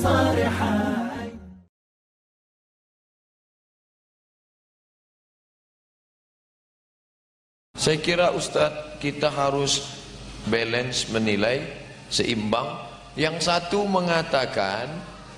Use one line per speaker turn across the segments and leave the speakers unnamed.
صارحة.
Saya kira Ustadz, kita harus balance, menilai, seimbang. Yang satu mengatakan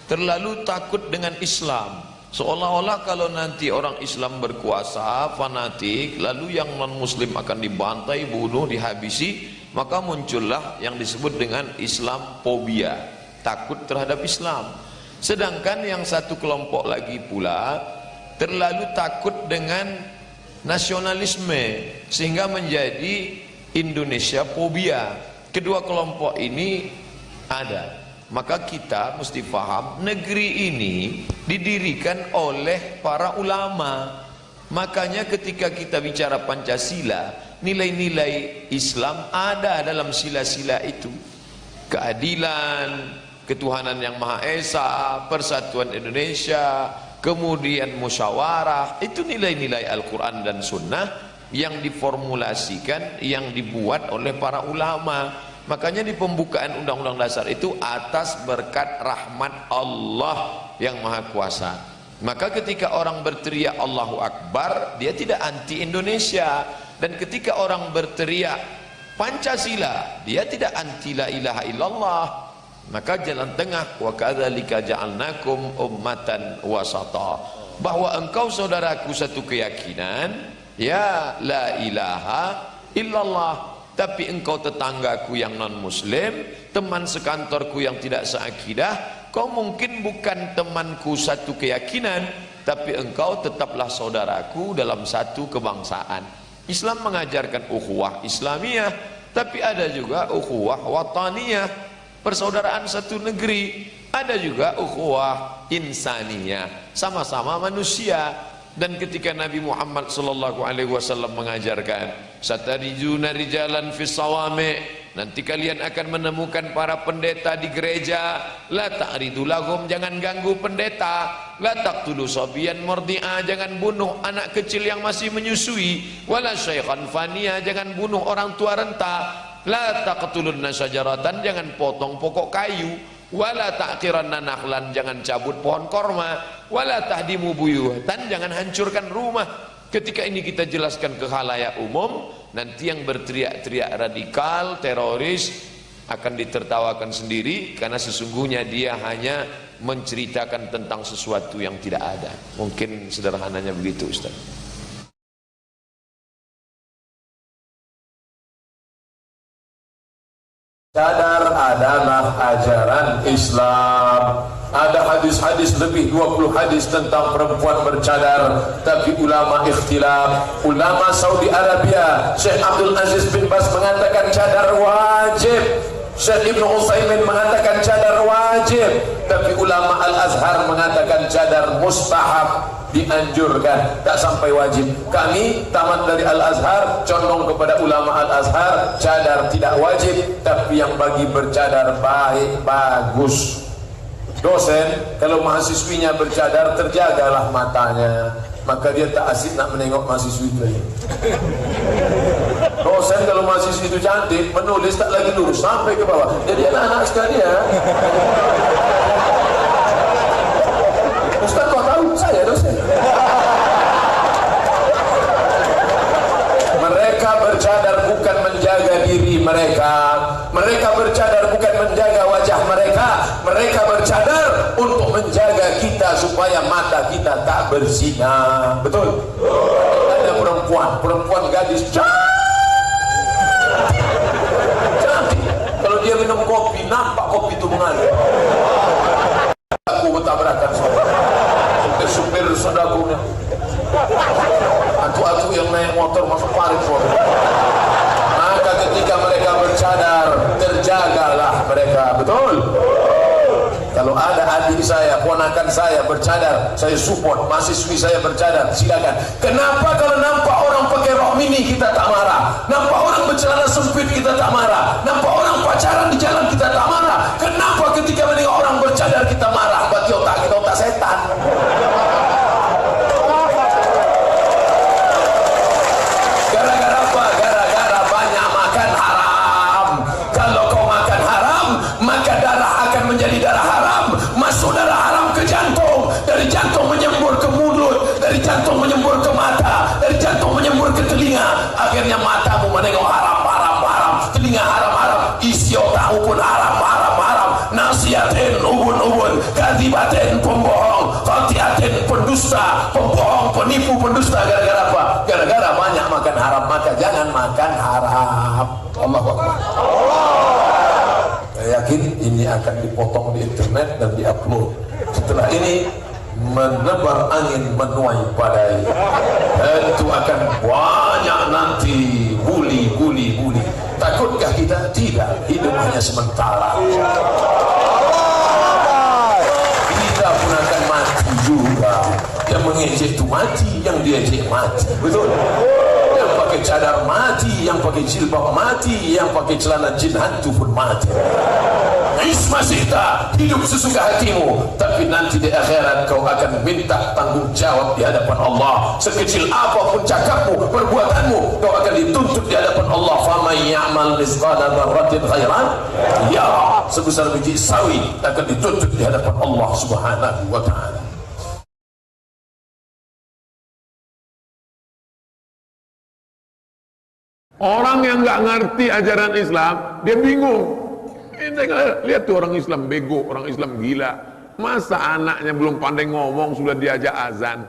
terlalu takut dengan Islam, seolah-olah kalau nanti orang Islam berkuasa, fanatik, lalu yang non muslim akan dibantai, bunuh, dihabisi, maka muncullah yang disebut dengan Islamfobia, takut terhadap Islam. Sedangkan yang satu kelompok lagi pula terlalu takut dengan nasionalisme sehingga menjadi Indonesia fobia. Kedua kelompok ini ada. Maka kita mesti paham, negeri ini didirikan oleh para ulama. Makanya ketika kita bicara Pancasila, nilai-nilai Islam ada dalam sila-sila itu. Keadilan, ketuhanan yang Maha Esa, persatuan Indonesia, kemudian musyawarah, itu nilai-nilai Al-Quran dan Sunnah yang diformulasikan, yang dibuat oleh para ulama. Makanya di pembukaan Undang-Undang Dasar itu atas berkat rahmat Allah yang Maha Kuasa. Maka ketika orang berteriak Allahu Akbar, dia tidak anti Indonesia. Dan ketika orang berteriak Pancasila, dia tidak anti la ilaha illallah. Maka jalan tengah, wa kadzalika ja'alnakum ummatan wasata, bahwa engkau saudaraku satu keyakinan, ya la ilaha illallah, tapi engkau tetanggaku yang non muslim, teman sekantorku yang tidak seakidah, kau mungkin bukan temanku satu keyakinan, tapi engkau tetaplah saudaraku dalam satu kebangsaan. Islam mengajarkan ukhuwah Islamiyah, tapi ada juga ukhuwah wataniyah, persaudaraan satu negeri. Ada juga ukhuwah insaniyah, sama-sama manusia. Dan ketika Nabi Muhammad SAW mengajarkan, satarijuna rijalan fis sawami, nanti kalian akan menemukan para pendeta di gereja, la ta'ridu lahum, jangan ganggu pendeta, la taqtulu sabiyan murdi'a, jangan bunuh anak kecil yang masih menyusui, wala syaikhan faniya, jangan bunuh orang tua renta, la taqtulunna syajaratan, jangan potong pokok kayu, wala ta'qiranna nakhlan, jangan cabut pohon korma, wala tahdimu buyutan, jangan hancurkan rumah. Ketika ini kita jelaskan ke khalayak umum, nanti yang berteriak-teriak radikal, teroris akan ditertawakan sendiri, karena sesungguhnya dia hanya menceritakan tentang sesuatu yang tidak ada. Mungkin sederhananya begitu, Ustaz.
Cadar adalah ajaran Islam. Ada hadis-hadis, lebih 20 hadis tentang perempuan bercadar, tapi ulama ikhtilaf. Ulama Saudi Arabia, Syekh Abdul Aziz bin Bas mengatakan cadar wajib, Syekh Ibnu Utsaimin mengatakan cadar wajib, tapi ulama Al-Azhar mengatakan cadar mustahab, dianjurkan, tak sampai wajib. Kami tamat dari Al-Azhar, condong kepada ulama Al-Azhar, cadar tidak wajib, tapi yang bagi bercadar baik, bagus. Dosen, kalau mahasiswinya bercadar, terjagalah matanya, maka dia tak asik nak menengok mahasiswi itu. Dosen kalau mahasiswi itu cantik, menulis tak lagi lurus sampai ke bawah. Jadi anak-anak sekalian, Ustaz kau tahu saya dosen. Mereka bercadar bukan menjaga diri mereka, mereka bercadar bukan menjaga wajah mereka, mereka bercadar untuk menjaga kita supaya mata kita tak berzina. Betul? Ada perempuan gadis cantik, kalau dia minum kopi, nampak kopi itu mengalir. Aku bertabrakan supir saudagunya, atu-atu yang naik motor masuk parit. Maka ketika mereka bercadar, terjagalah mereka. Betul? Kalau ada adik saya, ponakan saya bercadar, saya support. Mahasiswi saya bercadar, silakan. Kenapa kalau nampak orang pakai rok mini kita tak marah? Nampak orang bercelana sempit kita tak marah? Nampak orang pacaran di jalan kita tak marah? Kenapa ketika menengok orang bercadar kita marah? Berarti otak kita otak setan. Gara-gara apa? Gara-gara banyak makan haram. Kalau kau makan haram, maka darah akan menjadi darah haram, masuk akhirnya matamu menengok haram, telinga haram, isi otakmu pun haram, nasihatin ubun, kadibatin pembohong, khatiatin pendusta, pembohong, penipu, pendusta. Gara-gara apa? Gara-gara banyak makan haram. Maka jangan makan haram. Allahu Akbar. Saya yakin ini akan dipotong di internet dan diupload. Setelah ini menebar angin menuai badai. Tentu akan banyak nanti bully. Takutkah kita? Tidak. Hidup hanya sementara. Kita pun akan mati juga. Yang mengejek itu mati, yang diejek mati. Betul? Yang pakai cadar mati, yang pakai jilbab mati, yang pakai celana jin hantu pun mati. Masih tak hidup sesuka hatimu, tapi nanti di akhirat kau akan minta tanggung jawab di hadapan Allah. Sekecil apapun cakapmu, perbuatanmu, kau akan dituntut di hadapan Allah. Faman ya'mal mithqala dzarratin khairan yarah. Sebesar biji sawi akan dituntut di hadapan Allah Subhanahu wa taala.
Orang yang nggak ngerti ajaran Islam, dia bingung. Lihat tuh orang Islam bego, orang Islam gila. Masa anaknya belum pandai ngomong sudah diajak azan.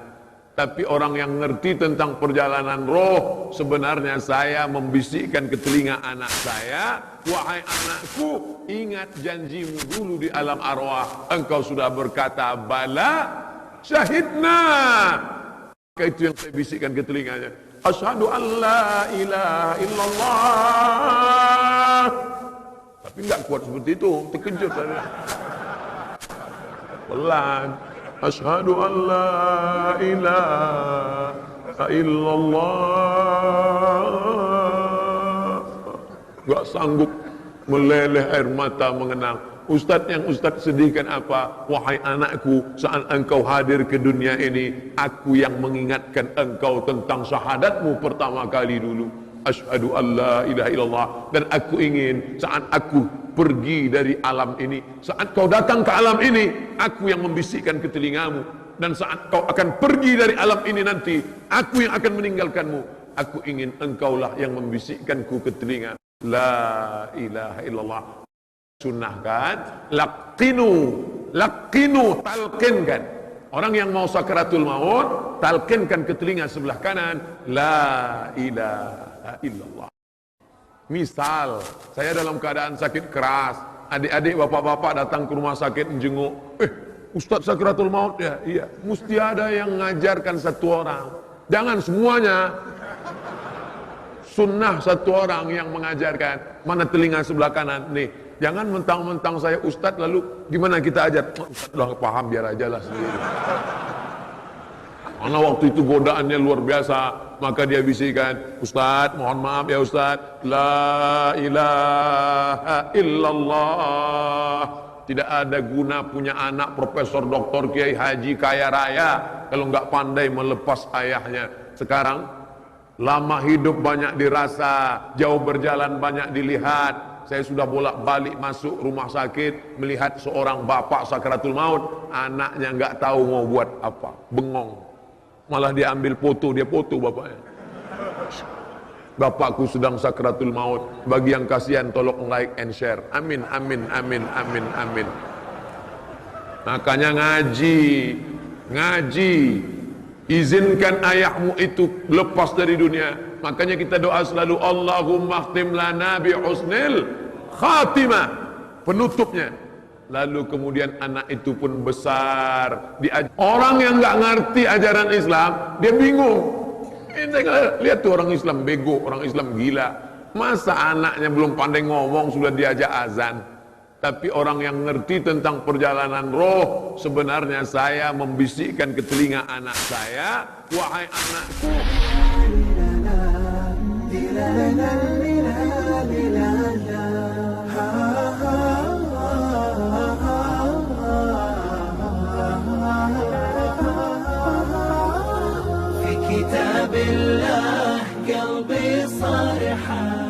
Tapi orang yang ngerti tentang perjalanan roh, sebenarnya saya membisikkan ke telinga anak saya, wahai anakku, ingat janjimu dulu di alam arwah. Engkau sudah berkata bala, syahidna. Itu yang saya bisikkan ke telinganya. Asyhadu an la ilaha illallah. Tapi enggak kuat seperti itu, terkejut saya. Pelan. Asyhadu an la ilaha illallah. Enggak sanggup meleleh air mata mengenang. Ustaz, yang Ustaz sedihkan apa? Wahai anakku, saat engkau hadir ke dunia ini, aku yang mengingatkan engkau tentang syahadatmu pertama kali dulu. Asyhadu an la ilaha illallah. Dan aku ingin saat aku pergi dari alam ini, saat kau datang ke alam ini, aku yang membisikkan ke telingamu. Dan saat kau akan pergi dari alam ini nanti, aku yang akan meninggalkanmu. Aku ingin engkaulah yang membisikkanku ke telinga. La ilaha illallah. Sunnahkan, laqinu, talqinkan. Orang yang mau sakaratul maut, talqinkan ke telinga sebelah kanan, la ilaha illallah. Misal, saya dalam keadaan sakit keras, adik-adik, bapak-bapak datang ke rumah sakit menjenguk, Ustaz sakaratul maut ya, iya. Mesti ada yang mengajarkan satu orang. Jangan semuanya. Sunnah satu orang yang mengajarkan. Mana telinga sebelah kanan nih. Jangan mentang-mentang saya ustaz lalu gimana kita ajar? Ustaz udah paham biar aja lah sendiri. Karena waktu itu godaannya luar biasa, maka dia bisikan, Ustaz mohon maaf ya Ustaz, la ilaha illallah. Tidak ada guna punya anak profesor, doktor, kiai, haji, kaya raya kalau nggak pandai melepas ayahnya. Sekarang lama hidup banyak dirasa, jauh berjalan banyak dilihat. Saya sudah bolak-balik masuk rumah sakit melihat seorang bapak sakaratul maut, anaknya nggak tahu mau buat apa, bengong. Malah dia ambil foto, dia foto bapaknya. Bapakku sedang sakaratul maut. Bagi yang kasihan tolong like and share. Amin, amin, amin, amin, amin. Makanya ngaji. Izinkan ayahmu itu lepas dari dunia. Makanya kita doa selalu, Allahumma khtim lana bi husnil khatimah, penutupnya. Lalu kemudian anak itu pun besar. Orang yang nggak ngerti ajaran Islam, dia bingung. Lihat tuh orang Islam bego, orang Islam gila. Masa anaknya belum pandai ngomong sudah diajak azan. Tapi orang yang ngerti tentang perjalanan roh, sebenarnya saya membisikkan ke telinga anak saya, wahai anakku,
في كتاب الله قلبي صار حار.